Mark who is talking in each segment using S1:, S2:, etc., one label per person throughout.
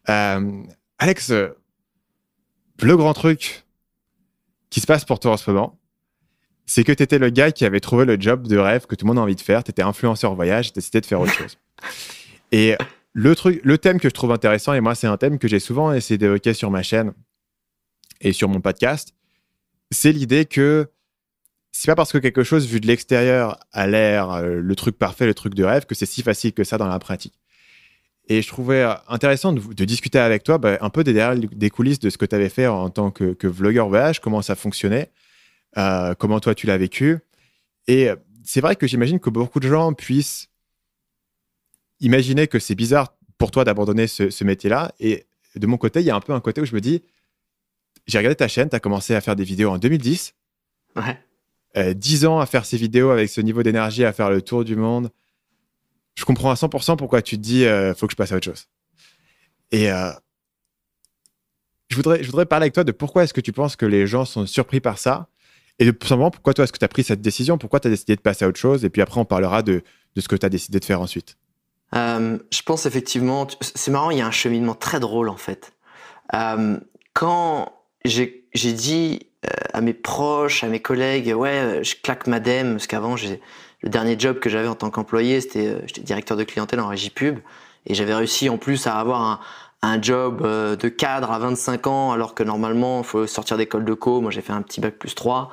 S1: Alex, le grand truc qui se passe pour toi en ce moment, c'est que tu étais le gars qui avait trouvé le job de rêve que tout le monde a envie de faire. Tu étais influenceur voyage, tu as décidé de faire autre chose. Et le thème que je trouve intéressant, et moi, c'est un thème que j'ai souvent essayé d'évoquer sur ma chaîne et sur mon podcast, c'est l'idée que c'est pas parce que quelque chose vu de l'extérieur a l'air le truc parfait, le truc de rêve, que c'est si facile que ça dans la pratique. Et je trouvais intéressant de discuter avec toi un peu des coulisses de ce que tu avais fait en tant que vlogueur voyage, comment ça fonctionnait, comment toi tu l'as vécu. Et c'est vrai que j'imagine que beaucoup de gens puissent imaginer que c'est bizarre pour toi d'abandonner ce métier-là. Et de mon côté, il y a un peu un côté où je me dis, j'ai regardé ta chaîne, tu as commencé à faire des vidéos en 2010.
S2: Ouais.
S1: 10 ans à faire ces vidéos avec ce niveau d'énergie, à faire le tour du monde. Je comprends à 100% pourquoi tu te dis faut que je passe à autre chose. Et je voudrais parler avec toi de pourquoi est-ce que tu penses que les gens sont surpris par ça et de simplement pourquoi toi est-ce que tu as pris cette décision, pourquoi tu as décidé de passer à autre chose et puis après on parlera de ce que tu as décidé de faire ensuite.
S2: Je pense effectivement, c'est marrant, il y a un cheminement très drôle en fait. Quand j'ai dit à mes proches, à mes collègues, ouais, je claque ma dème, parce qu'avant, le dernier job que j'avais en tant qu'employé, j'étais directeur de clientèle en régie pub, et j'avais réussi en plus à avoir un job de cadre à 25 ans, alors que normalement, il faut sortir d'école de co. Moi, j'ai fait un petit bac plus 3,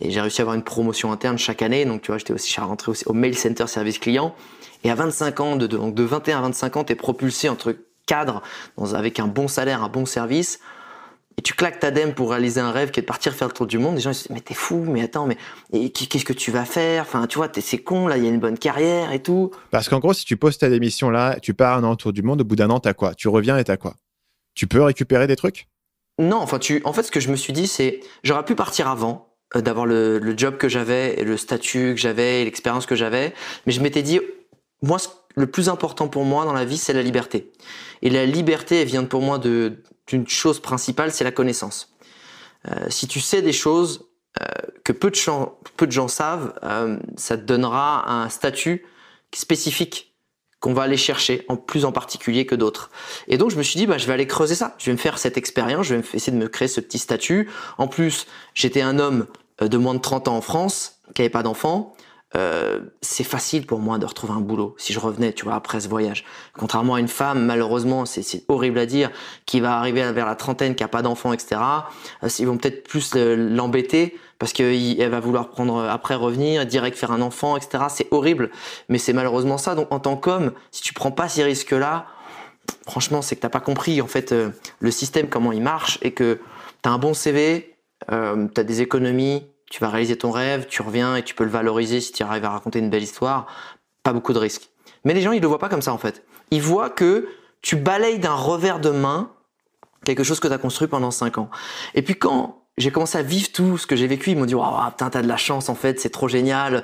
S2: et j'ai réussi à avoir une promotion interne chaque année, donc tu vois, je suis rentré aussi au mail center service client, et à 25 ans, donc de 21 à 25 ans, t'es propulsé entre cadre, avec un bon salaire, un bon service, et tu claques ta dème pour réaliser un rêve qui est de partir faire le tour du monde. Les gens ils se disent mais t'es fou, mais attends, mais qu'est-ce que tu vas faire? Enfin, tu vois, c'est con là, il y a une bonne carrière et tout.
S1: Parce qu'en gros, si tu poses ta démission là, tu pars un an autour du monde, au bout d'un an, t'as quoi? Tu reviens et t'as quoi? Tu peux récupérer des trucs?
S2: Non, enfin, en fait, ce que je me suis dit, c'est j'aurais pu partir avant, d'avoir le job que j'avais, et le statut que j'avais, et l'expérience que j'avais, mais je m'étais dit, moi, le plus important pour moi dans la vie, c'est la liberté. Et la liberté, elle vient pour moi d'une chose principale, c'est la connaissance. Si tu sais des choses que peu de gens savent, ça te donnera un statut spécifique qu'on va aller chercher, en particulier que d'autres. Et donc je me suis dit, je vais aller creuser ça. Je vais me faire cette expérience, je vais essayer de me créer ce petit statut. En plus, j'étais un homme de moins de 30 ans en France, qui n'avait pas d'enfant. C'est facile pour moi de retrouver un boulot si je revenais, tu vois, après ce voyage. Contrairement à une femme, malheureusement, c'est horrible à dire, qui va arriver vers la trentaine, qui a pas d'enfant, etc. Ils vont peut-être plus l'embêter parce qu'elle va vouloir prendre après revenir, direct faire un enfant, etc. C'est horrible, mais c'est malheureusement ça. Donc en tant qu'homme, si tu prends pas ces risques-là, franchement, c'est que t'as pas compris en fait le système comment il marche et que t'as un bon CV, t'as des économies. Tu vas réaliser ton rêve, tu reviens et tu peux le valoriser si tu arrives à raconter une belle histoire. Pas beaucoup de risques. Mais les gens, ils le voient pas comme ça en fait. Ils voient que tu balayes d'un revers de main quelque chose que tu as construit pendant 5 ans. Et puis quand j'ai commencé à vivre tout ce que j'ai vécu, ils m'ont dit « Waouh, putain, t'as de la chance en fait, c'est trop génial ».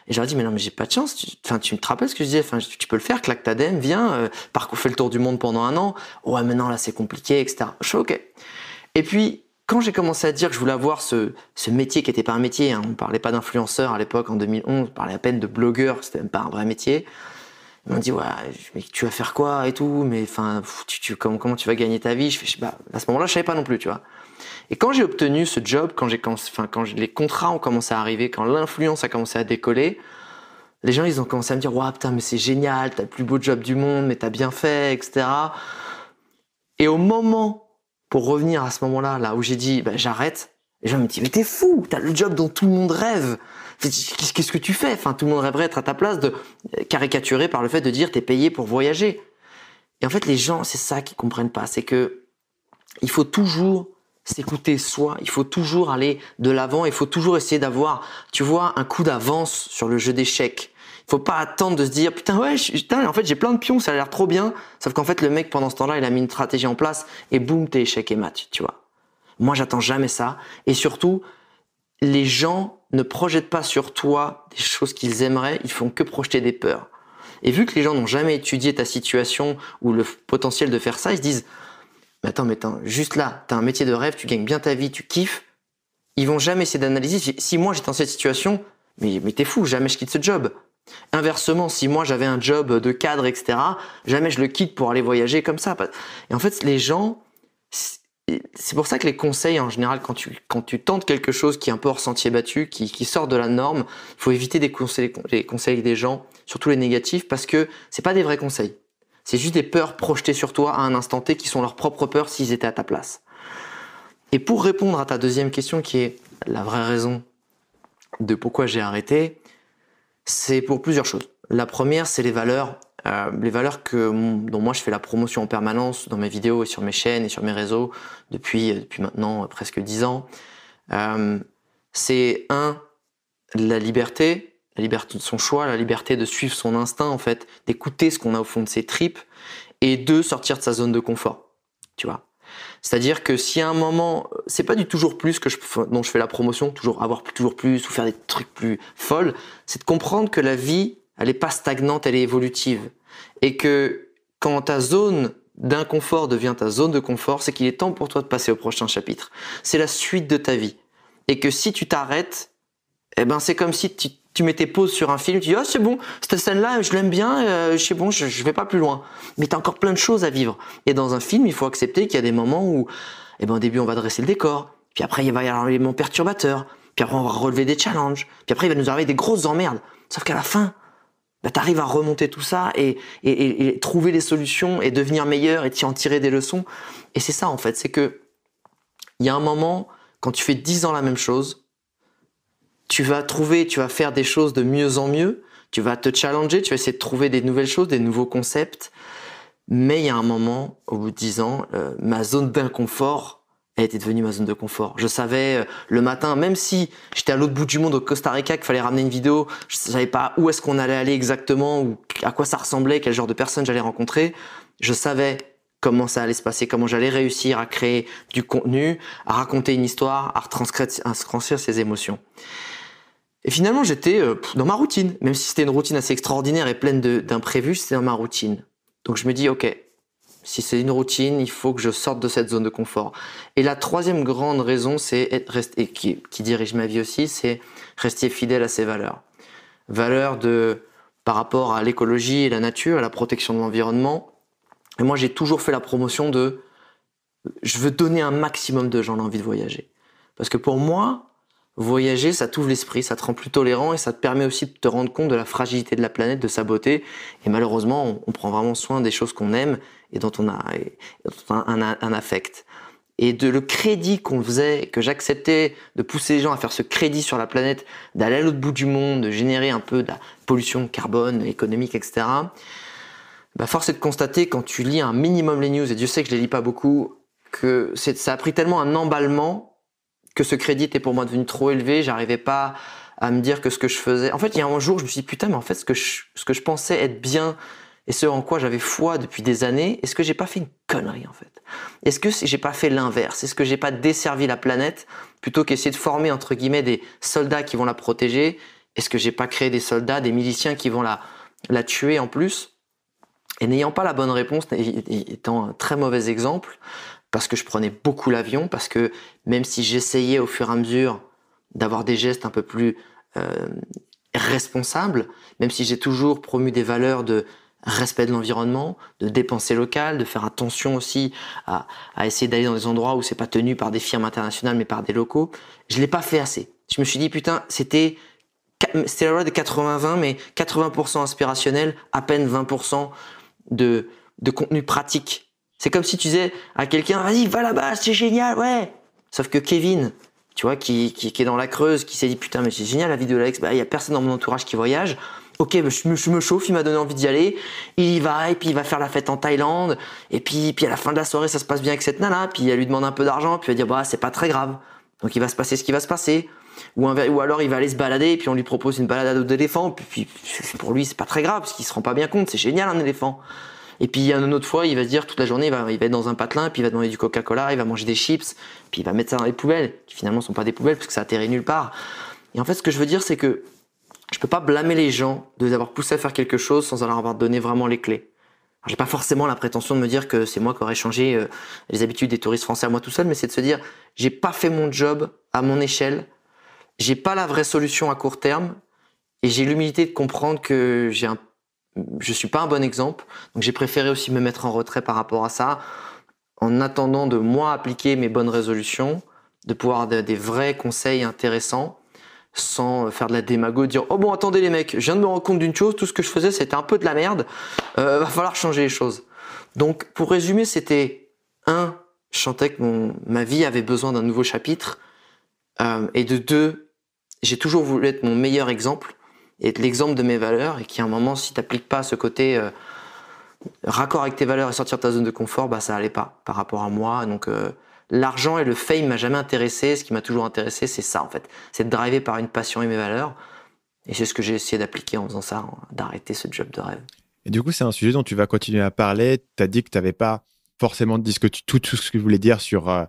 S2: Et j'aurais dit « Mais non, mais j'ai pas de chance. Tu te rappelles ce que je disais, tu peux le faire, claque ta dème, viens, fais le tour du monde pendant 1 an. Ouais, mais non, là, c'est compliqué, etc. » Je fais « Ok ». Et puis, quand j'ai commencé à dire que je voulais avoir ce métier qui n'était pas un métier, on ne parlait pas d'influenceur à l'époque en 2011, on parlait à peine de blogueur, c'était même pas un vrai métier. Ils m'ont dit ouais, mais tu vas faire quoi et tout, mais enfin, comment tu vas gagner ta vie? À ce moment-là, je savais pas non plus, tu vois. Et quand j'ai obtenu ce job, quand les contrats ont commencé à arriver, quand l'influence a commencé à décoller, les gens ils ont commencé à me dire ouais putain mais c'est génial, t'as le plus beau job du monde, mais t'as bien fait, etc. Et au moment pour revenir à ce moment-là, là où j'ai dit j'arrête, les gens me disent mais t'es fou, t'as le job dont tout le monde rêve. Qu'est-ce que tu fais? Enfin, tout le monde rêverait d'être à ta place, de caricaturer par le fait de dire t'es payé pour voyager. Et en fait, les gens, c'est ça qu'ils comprennent pas, c'est que il faut toujours s'écouter soi, il faut toujours aller de l'avant, il faut toujours essayer d'avoir, tu vois, un coup d'avance sur le jeu d'échecs. Il faut pas attendre de se dire putain ouais, en fait j'ai plein de pions, ça a l'air trop bien, sauf qu'en fait le mec pendant ce temps-là il a mis une stratégie en place et boum t'es échec et mat, tu vois. Moi j'attends jamais ça et surtout les gens ne projettent pas sur toi des choses qu'ils aimeraient, ils font que projeter des peurs. Et vu que les gens n'ont jamais étudié ta situation ou le potentiel de faire ça, ils se disent mais attends, juste là, t'as un métier de rêve, tu gagnes bien ta vie, tu kiffes. Ils vont jamais essayer d'analyser. Si moi j'étais dans cette situation, mais t'es fou, jamais je quitte ce job. Inversement, si moi j'avais un job de cadre, etc., jamais je le quitte pour aller voyager comme ça. Et en fait, les gens, c'est pour ça que les conseils en général, quand tu tentes quelque chose qui est un peu hors sentier battu, qui sort de la norme, il faut éviter les conseils des gens, surtout les négatifs, parce que c'est pas des vrais conseils. C'est juste des peurs projetées sur toi à un instant T qui sont leurs propres peurs s'ils étaient à ta place. Et pour répondre à ta deuxième question, qui est la vraie raison de pourquoi j'ai arrêté, c'est pour plusieurs choses. La première, c'est les valeurs dont moi je fais la promotion en permanence dans mes vidéos et sur mes chaînes et sur mes réseaux depuis maintenant presque 10 ans. C'est la liberté de son choix, la liberté de suivre son instinct en fait, d'écouter ce qu'on a au fond de ses tripes, et 2, sortir de sa zone de confort. Tu vois. C'est-à-dire que si à un moment, c'est pas du toujours plus dont je fais la promotion, avoir toujours plus ou faire des trucs plus folles, c'est de comprendre que la vie, elle est pas stagnante, elle est évolutive. Et que quand ta zone d'inconfort devient ta zone de confort, c'est qu'il est temps pour toi de passer au prochain chapitre. C'est la suite de ta vie. Et que si tu t'arrêtes, eh ben c'est comme si tu mettais pause sur un film, tu dis « Ah, c'est bon, cette scène-là, je l'aime bien, c'est bon, je vais pas plus loin. » Mais tu as encore plein de choses à vivre. Et dans un film, il faut accepter qu'il y a des moments où, eh ben, au début, on va dresser le décor, puis après, il va y avoir un élément perturbateur, puis après, on va relever des challenges, puis après, il va nous arriver des grosses emmerdes. Sauf qu'à la fin, bah, tu arrives à remonter tout ça et trouver des solutions et devenir meilleur et t'y en tirer des leçons. Et c'est ça, en fait, c'est que il y a un moment, quand tu fais 10 ans la même chose, tu vas faire des choses de mieux en mieux, tu vas te challenger, tu vas essayer de trouver des nouvelles choses, des nouveaux concepts. Mais il y a un moment, au bout de 10 ans, ma zone d'inconfort a été devenue ma zone de confort. Je savais le matin, même si j'étais à l'autre bout du monde au Costa Rica, qu'il fallait ramener une vidéo, je savais pas où est-ce qu'on allait aller exactement, ou à quoi ça ressemblait, quel genre de personnes j'allais rencontrer. Je savais comment ça allait se passer, comment j'allais réussir à créer du contenu, à raconter une histoire, à retranscrire ses émotions. Et finalement, j'étais dans ma routine. Même si c'était une routine assez extraordinaire et pleine d'imprévus, c'était dans ma routine. Donc je me dis, ok, si c'est une routine, il faut que je sorte de cette zone de confort. Et la troisième grande raison, qui dirige ma vie aussi, c'est rester fidèle à ses valeurs. Valeurs par rapport à l'écologie et la nature, à la protection de l'environnement. Et moi, j'ai toujours fait la promotion je veux donner un maximum de gens l'envie de voyager. Parce que pour moi, voyager, ça t'ouvre l'esprit, ça te rend plus tolérant et ça te permet aussi de te rendre compte de la fragilité de la planète, de sa beauté. Et malheureusement, on prend vraiment soin des choses qu'on aime et dont on a un affect. Et le crédit que j'acceptais de pousser les gens à faire ce crédit sur la planète, d'aller à l'autre bout du monde, de générer un peu de la pollution carbone, économique, etc. Bah, force est de constater, quand tu lis un minimum les news, et Dieu sait que je les lis pas beaucoup, que ça a pris tellement un emballement que ce crédit était pour moi devenu trop élevé, j'arrivais pas à me dire que ce que je faisais... En fait, il y a un jour, je me suis dit, putain, mais en fait, ce que je pensais être bien et ce en quoi j'avais foi depuis des années, est-ce que j'ai pas fait une connerie, en fait? Est-ce que j'ai pas fait l'inverse? Est-ce que j'ai pas desservi la planète plutôt qu'essayer de former, entre guillemets, des soldats qui vont la protéger? Est-ce que j'ai pas créé des soldats, des miliciens qui vont la tuer en plus? Et n'ayant pas la bonne réponse, étant un très mauvais exemple, parce que je prenais beaucoup l'avion, parce que même si j'essayais au fur et à mesure d'avoir des gestes un peu plus responsables, même si j'ai toujours promu des valeurs de respect de l'environnement, de dépenser local, de faire attention aussi à essayer d'aller dans des endroits où c'est pas tenu par des firmes internationales mais par des locaux, je l'ai pas fait assez. Je me suis dit, putain, c'était la loi de 80-20, mais 80% inspirationnel, à peine 20% de contenu pratique. C'est comme si tu disais à quelqu'un, vas-y, va là-bas, c'est génial, ouais. Sauf que Kevin, tu vois, qui est dans la Creuse, qui s'est dit, putain, mais c'est génial la vie de l'Alex, bah, il y a personne dans mon entourage qui voyage. Ok, bah, je me chauffe, il m'a donné envie d'y aller. Il y va, et puis il va faire la fête en Thaïlande. Et puis à la fin de la soirée, ça se passe bien avec cette nana. Puis elle lui demande un peu d'argent, puis il va dire, bah, c'est pas très grave. Donc il va se passer ce qui va se passer. Ou alors il va aller se balader, et puis on lui propose une balade à dos d'éléphant. Puis pour lui, c'est pas très grave, parce qu'il se rend pas bien compte, c'est génial un éléphant. Et puis il y a une autre fois, il va se dire toute la journée, il va être dans un patelin, puis il va demander du Coca-Cola, il va manger des chips, puis il va mettre ça dans les poubelles, qui finalement sont pas des poubelles parce que ça atterrit nulle part. Et en fait, ce que je veux dire, c'est que je peux pas blâmer les gens de les avoir poussés à faire quelque chose sans leur avoir donné vraiment les clés. Alors, j'ai pas forcément la prétention de me dire que c'est moi qui aurais changé les habitudes des touristes français à moi tout seul, mais c'est de se dire, j'ai pas fait mon job à mon échelle, j'ai pas la vraie solution à court terme, Et j'ai l'humilité de comprendre que je suis pas un bon exemple. Donc j'ai préféré aussi me mettre en retrait par rapport à ça, en attendant de moi appliquer mes bonnes résolutions, de pouvoir avoir des vrais conseils intéressants, sans faire de la démago, dire « Oh bon, attendez les mecs, je viens de me rendre compte d'une chose, tout ce que je faisais c'était un peu de la merde, va falloir changer les choses. » Donc pour résumer, c'était je sentais que ma vie avait besoin d'un nouveau chapitre, et de 2, j'ai toujours voulu être mon meilleur exemple, et être l'exemple de mes valeurs, et qu'à un moment, si tu n'appliques pas ce côté raccord avec tes valeurs et sortir de ta zone de confort, ça allait pas par rapport à moi. Donc l'argent et le fame m'a jamais intéressé. Ce qui m'a toujours intéressé, c'est ça en fait. C'est de driver par une passion et mes valeurs. Et c'est ce que j'ai essayé d'appliquer en faisant ça, d'arrêter ce job de rêve.
S1: Et du coup, c'est un sujet dont tu vas continuer à parler. Tu as dit que tu n'avais pas forcément dit tout ce que tu voulais dire sur,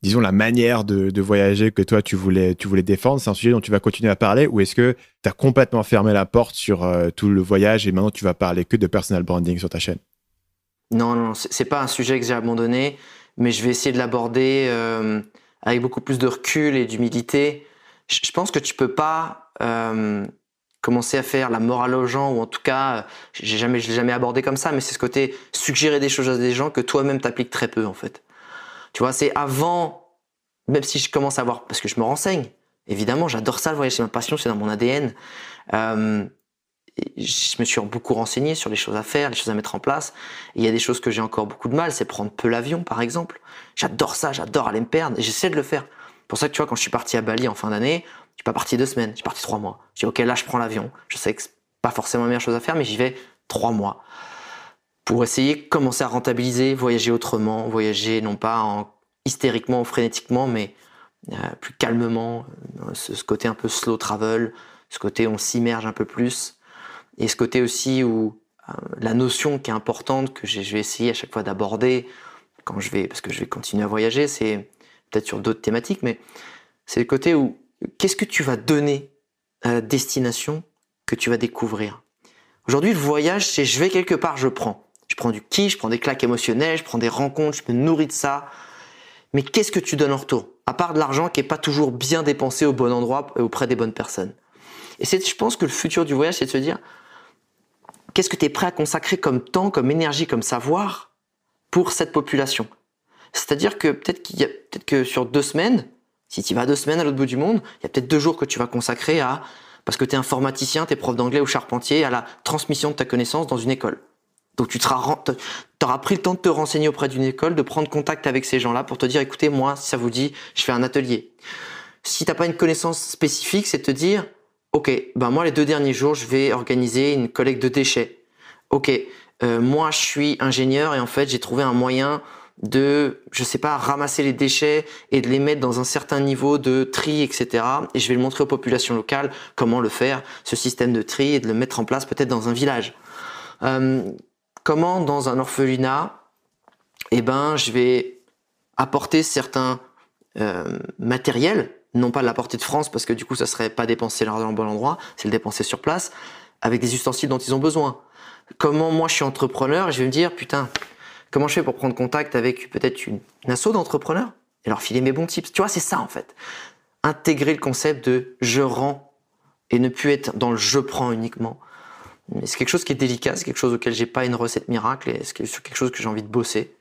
S1: disons, la manière de voyager que toi, tu voulais défendre. C'est un sujet dont tu vas continuer à parler, ou est-ce que tu as complètement fermé la porte sur tout le voyage et maintenant tu vas parler que de personal branding sur ta chaîne?
S2: Non, c'est pas un sujet que j'ai abandonné, mais je vais essayer de l'aborder avec beaucoup plus de recul et d'humilité. Je pense que tu peux pas commencer à faire la morale aux gens, ou en tout cas, je l'ai jamais abordé comme ça, mais c'est ce côté suggérer des choses à des gens que toi-même t'appliques très peu en fait. Tu vois, c'est avant, même si je commence à voir, parce que je me renseigne, évidemment, j'adore ça, le voyage, c'est ma passion, c'est dans mon ADN. Je me suis beaucoup renseigné sur les choses à faire, les choses à mettre en place. Et il y a des choses que j'ai encore beaucoup de mal, c'est prendre peu l'avion, par exemple. J'adore ça, j'adore aller me perdre, et j'essaie de le faire. C'est pour ça que tu vois, quand je suis parti à Bali en fin d'année, je suis pas parti 2 semaines, je suis parti 3 mois. Je dis, ok, là, je prends l'avion. Je sais que c'est pas forcément la meilleure chose à faire, mais j'y vais 3 mois. Pour essayer de commencer à rentabiliser, voyager autrement, voyager non pas hystériquement ou frénétiquement, mais plus calmement, ce côté un peu slow travel, ce côté où on s'immerge un peu plus, et ce côté aussi où la notion qui est importante, que je vais essayer à chaque fois d'aborder, parce que je vais continuer à voyager, c'est peut-être sur d'autres thématiques, mais c'est le côté où qu'est-ce que tu vas donner à la destination que tu vas découvrir. Aujourd'hui, le voyage, c'est je vais quelque part, je prends. Je prends du kiff, je prends des claques émotionnelles, je prends des rencontres, je me nourris de ça. Mais qu'est-ce que tu donnes en retour? À part de l'argent qui n'est pas toujours bien dépensé au bon endroit et auprès des bonnes personnes. Et je pense que le futur du voyage, c'est de se dire qu'est-ce que tu es prêt à consacrer comme temps, comme énergie, comme savoir pour cette population. C'est-à-dire que peut-être que sur 2 semaines, si tu vas 2 semaines à l'autre bout du monde, il y a peut-être 2 jours que tu vas consacrer parce que tu es informaticien, tu es prof d'anglais ou charpentier, à la transmission de ta connaissance dans une école. Donc tu auras pris le temps de te renseigner auprès d'une école, de prendre contact avec ces gens-là pour te dire, écoutez, moi, si ça vous dit, je fais un atelier. Si t'as pas une connaissance spécifique, c'est de te dire, ok, moi les 2 derniers jours, je vais organiser une collecte de déchets. Ok, moi je suis ingénieur et en fait j'ai trouvé un moyen de, je sais pas, ramasser les déchets et de les mettre dans un certain niveau de tri, etc. Et je vais le montrer aux populations locales comment le faire, ce système de tri, et de le mettre en place peut-être dans un village. Comment dans un orphelinat, je vais apporter certains matériels, non pas de la portée de France, parce que du coup ça serait pas dépenser l'argent dans le bon endroit, c'est le dépenser sur place, avec des ustensiles dont ils ont besoin. Comment moi je suis entrepreneur et je vais me dire, putain, comment je fais pour prendre contact avec peut-être une asso d'entrepreneurs et leur filer mes bons tips. Tu vois, c'est ça en fait. Intégrer le concept de je rends et ne plus être dans le je prends uniquement. Mais c'est quelque chose qui est délicat, c'est quelque chose auquel j'ai pas une recette miracle et c'est quelque chose que j'ai envie de bosser,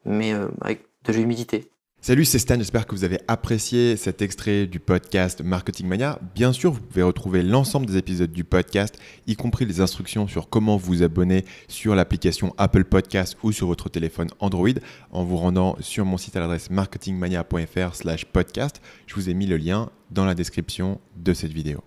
S2: mais avec de l'humilité.
S3: Salut, c'est Stan, j'espère que vous avez apprécié cet extrait du podcast Marketing Mania. Bien sûr, vous pouvez retrouver l'ensemble des épisodes du podcast, y compris les instructions sur comment vous abonner sur l'application Apple Podcast ou sur votre téléphone Android en vous rendant sur mon site à l'adresse marketingmania.fr/podcast. Je vous ai mis le lien dans la description de cette vidéo.